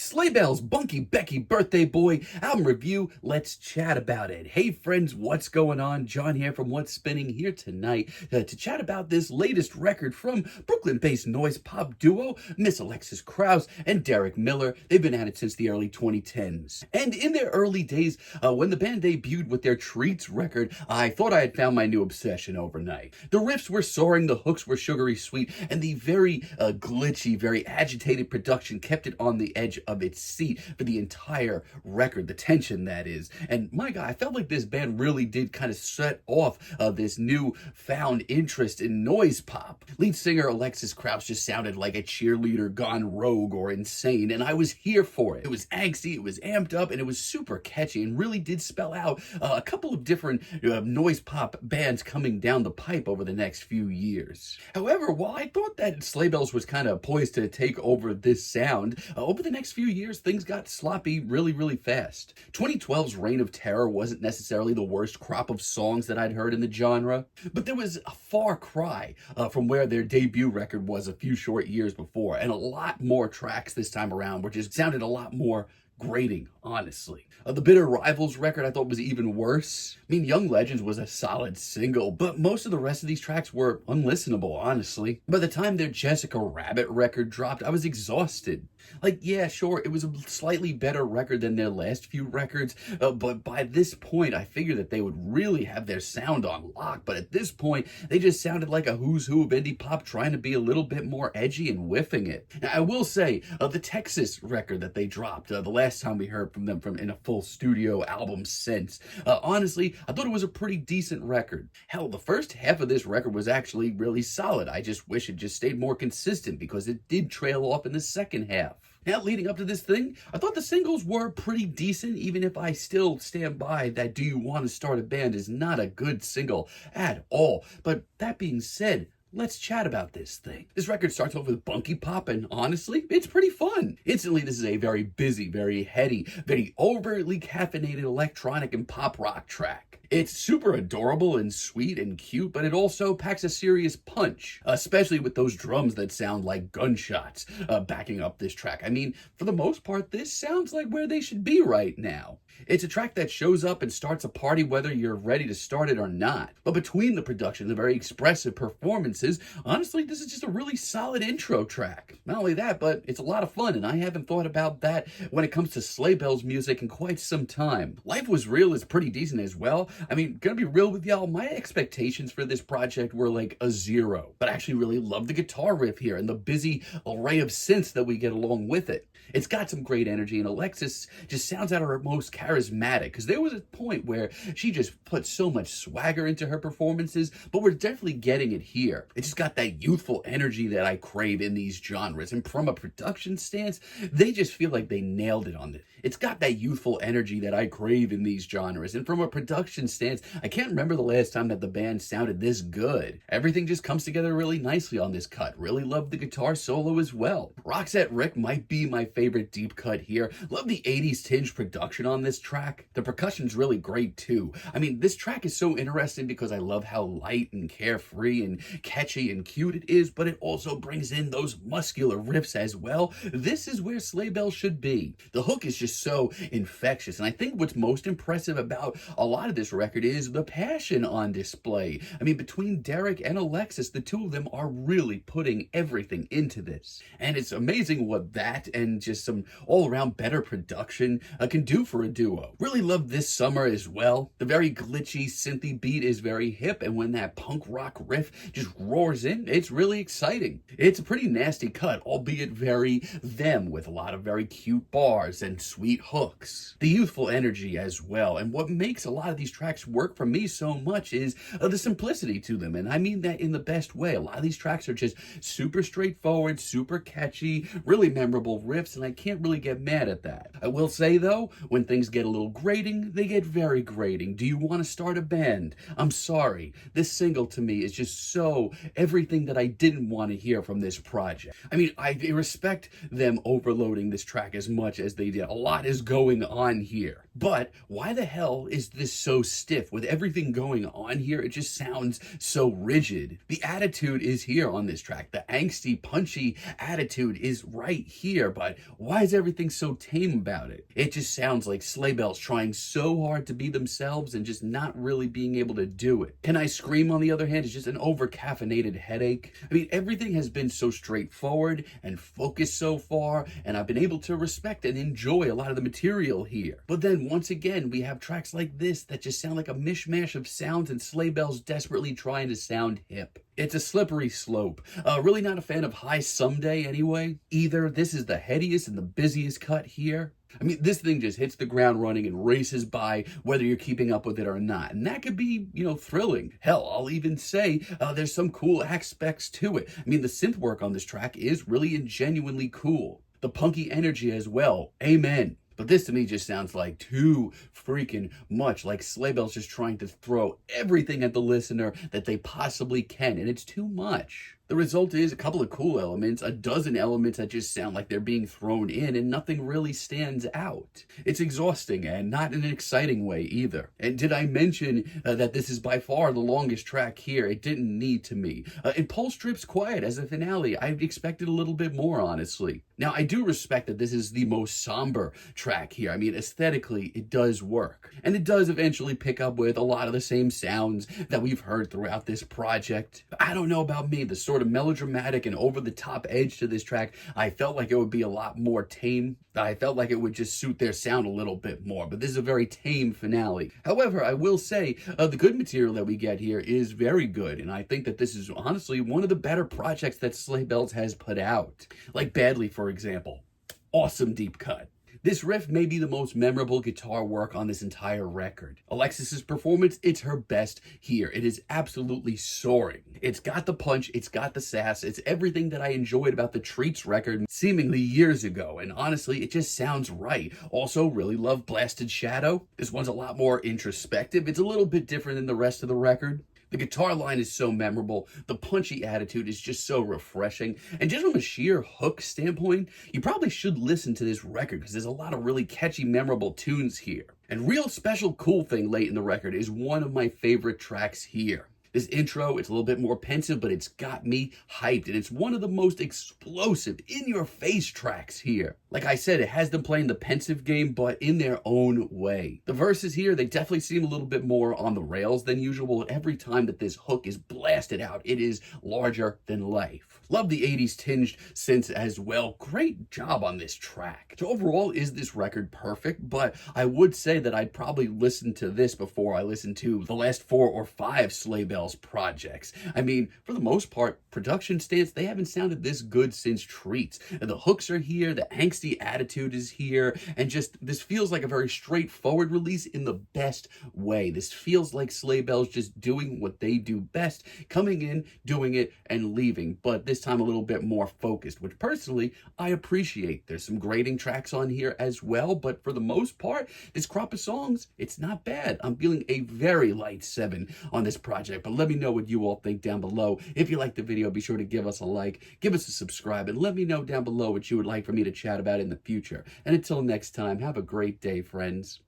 Sleigh Bells, Bunky Becky, Birthday Boy, album review. Let's chat about it. Hey friends, what's going on? John here from What's Spinning here tonight to chat about this latest record from Brooklyn-based noise pop duo Miss Alexis Krauss and Derek Miller. They've been at it since the early 2010s. And in their early days, when the band debuted with their Treats record, I thought I had found my new obsession overnight. The riffs were soaring, the hooks were sugary sweet, and the very glitchy, very agitated production kept it on the edge of its seat for the entire record, the tension that is. And my God, I felt like this band really did kind of set off this new found interest in noise pop. Lead singer Alexis Krauss just sounded like a cheerleader gone rogue or insane, and I was here for it. It was angsty, it was amped up, and it was super catchy and really did spell out a couple of different noise pop bands coming down the pipe over the next few years. However, while I thought that Sleigh Bells was kind of poised to take over this sound, over the next few years, things got sloppy really fast. 2012's Reign of Terror wasn't necessarily the worst crop of songs that I'd heard in the genre, but there was a far cry from where their debut record was a few short years before, and a lot more tracks this time around, which just sounded a lot more grating, honestly. The Bitter Rivals record I thought was even worse. I mean, Young Legends was a solid single, but most of the rest of these tracks were unlistenable, honestly. By the time their Jessica Rabbit record dropped, I was exhausted. Like, yeah, sure, it was a slightly better record than their last few records, but by this point, I figured that they would really have their sound on lock, but at this point, they just sounded like a who's who of indie pop trying to be a little bit more edgy and whiffing it. Now, I will say, the Texas record that they dropped, the last time we heard from them in a full studio album since, honestly, I thought it was a pretty decent record. Hell, the first half of this record was actually really solid. I just wish it just stayed more consistent because it did trail off in the second half. Now, leading up to this thing, I thought the singles were pretty decent, even if I still stand by that Do You Want to Start a Band is not a good single at all. But that being said, let's chat about this thing. This record starts off with bunky pop, and honestly, it's pretty fun. Instantly, this is a very busy, very heady, very overtly caffeinated electronic and pop rock track. It's super adorable and sweet and cute, but it also packs a serious punch, especially with those drums that sound like gunshots backing up this track. I mean, for the most part, this sounds like where they should be right now. It's a track that shows up and starts a party whether you're ready to start it or not. But between the production and the very expressive performances, honestly, this is just a really solid intro track. Not only that, but it's a lot of fun, and I haven't thought about that when it comes to Sleigh Bells music in quite some time. Life Was Real is pretty decent as well. I mean, gonna be real with y'all, my expectations for this project were like a 0, but I actually really love the guitar riff here and the busy array of synths that we get along with it. It's got some great energy, and Alexis just sounds at her most charismatic, because there was a point where she just put so much swagger into her performances, but we're definitely getting it here. It just got that youthful energy that I crave in these genres, and from a production stance, they just feel like they nailed it on it. It's got that youthful energy that I crave in these genres, and from a production stance, I can't remember the last time that the band sounded this good. Everything just comes together really nicely on this cut. Really love the guitar solo as well. Roxette Rick might be my favorite deep cut here. Love the 80s tinge production on this track. The percussion's really great too. I mean, this track is so interesting because I love how light and carefree and catchy and cute it is, but it also brings in those muscular riffs as well. This is where Sleigh Bells should be. The hook is just so infectious, and I think what's most impressive about a lot of this record is the passion on display. I mean, between Derek and Alexis, the two of them are really putting everything into this. And it's amazing what that and just some all-around better production can do for a duo. Really love This Summer as well. The very glitchy, synthy beat is very hip, and when that punk rock riff just roars in, it's really exciting. It's a pretty nasty cut, albeit very them, with a lot of very cute bars and sweet hooks. The youthful energy as well, and what makes a lot of these tracks work for me so much is the simplicity to them, and I mean that in the best way. A lot of these tracks are just super straightforward, super catchy, really memorable riffs, and I can't really get mad at that. I will say though, when things get a little grating, they get very grating. Do You Want to Start a Band? I'm sorry. This single to me is just so everything that I didn't want to hear from this project. I mean, I respect them overloading this track as much as they did. A lot is going on here. But why the hell is this so stiff? With everything going on here, it just sounds so rigid. The attitude is here on this track. The angsty, punchy attitude is right here, but why is everything so tame about it? It just sounds like Sleigh Bells trying so hard to be themselves and just not really being able to do it. Can I Scream, on the other hand, is just an over-caffeinated headache. I mean, everything has been so straightforward and focused so far, and I've been able to respect and enjoy a lot of the material here. But then once again, we have tracks like this that just sound like a mishmash of sounds and Sleigh Bells desperately trying to sound hip. It's a slippery slope. Really not a fan of High Someday anyway. Either this is the headiest and the busiest cut here. I mean, this thing just hits the ground running and races by whether you're keeping up with it or not. And that could be, thrilling. Hell, I'll even say there's some cool aspects to it. I mean, the synth work on this track is really and genuinely cool. The punky energy as well. Amen. But this to me just sounds like too freaking much, like Sleigh Bells just trying to throw everything at the listener that they possibly can, and it's too much. The result is a couple of cool elements, a dozen elements that just sound like they're being thrown in, and nothing really stands out. It's exhausting, and not in an exciting way either. And did I mention that this is by far the longest track here? It didn't need to me. And Pulse Trip's quiet as a finale. I expected a little bit more, honestly. Now, I do respect that this is the most somber track here. I mean, aesthetically, it does work. And it does eventually pick up with a lot of the same sounds that we've heard throughout this project. But I don't know about me, the sort of melodramatic and over-the-top edge to this track, I felt like it would be a lot more tame. I felt like it would just suit their sound a little bit more, but this is a very tame finale. However, I will say the good material that we get here is very good, and I think that this is honestly one of the better projects that Sleigh Bells has put out. Like Badly, for example. Awesome deep cut. This riff may be the most memorable guitar work on this entire record. Alexis's performance, it's her best here. It is absolutely soaring. It's got the punch, it's got the sass, it's everything that I enjoyed about the Treats record seemingly years ago, and honestly, it just sounds right. Also, really love Blasted Shadow. This one's a lot more introspective. It's a little bit different than the rest of the record. The guitar line is so memorable, the punchy attitude is just so refreshing, and just from a sheer hook standpoint, you probably should listen to this record because there's a lot of really catchy, memorable tunes here. And real special cool thing late in the record is one of my favorite tracks here. This intro, it's a little bit more pensive, but it's got me hyped, and it's one of the most explosive, in-your-face tracks here. Like I said, it has them playing the pensive game, but in their own way. The verses here, they definitely seem a little bit more on the rails than usual. Every time that this hook is blasted out, it is larger than life. Love the 80s tinged synths as well. Great job on this track. So overall, is this record perfect? But I would say that I'd probably listen to this before I listen to the last 4 or 5 Sleigh Bells projects. I mean, for the most part, production stance, they haven't sounded this good since Treats. And the hooks are here, the angsty attitude is here, and just this feels like a very straightforward release in the best way. This feels like Sleigh Bells just doing what they do best, coming in, doing it, and leaving. But this time a little bit more focused, which personally I appreciate. There's some grating tracks on here as well, but for the most part, this crop of songs, it's not bad. I'm feeling a very light 7 on this project, but let me know what you all think down below. If you liked the video, be sure to give us a like, give us a subscribe, and let me know down below what you would like for me to chat about in the future. And until next time, have a great day, friends.